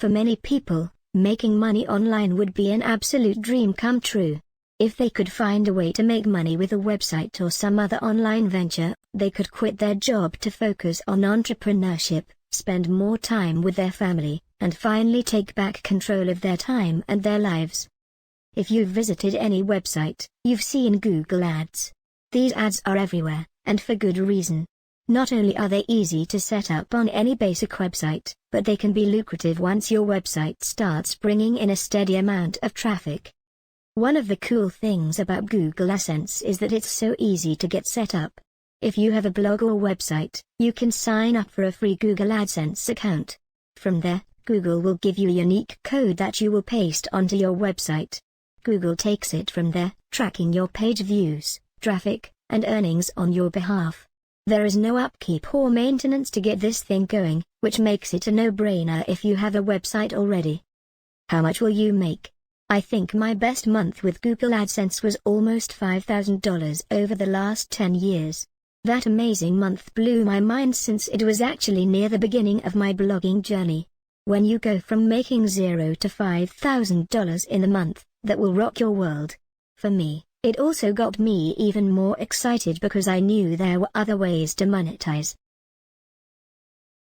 For many people, making money online would be an absolute dream come true. If they could find a way to make money with a website or some other online venture, they could quit their job to focus on entrepreneurship, spend more time with their family, and finally take back control of their time and their lives. If you've visited any website, you've seen Google ads. These ads are everywhere, and for good reason. Not only are they easy to set up on any basic website, but they can be lucrative once your website starts bringing in a steady amount of traffic. One of the cool things about Google AdSense is that it's so easy to get set up. If you have a blog or website, you can sign up for a free Google AdSense account. From there, Google will give you a unique code that you will paste onto your website. Google takes it from there, tracking your page views, traffic, and earnings on your behalf. There is no upkeep or maintenance to get this thing going, which makes it a no-brainer if you have a website already. How much will you make? I think my best month with Google AdSense was almost $5,000 over the last 10 years. That amazing month blew my mind since it was actually near the beginning of my blogging journey. When you go from making $0 to $5,000 in a month, that will rock your world. For me, it also got me even more excited because I knew there were other ways to monetize.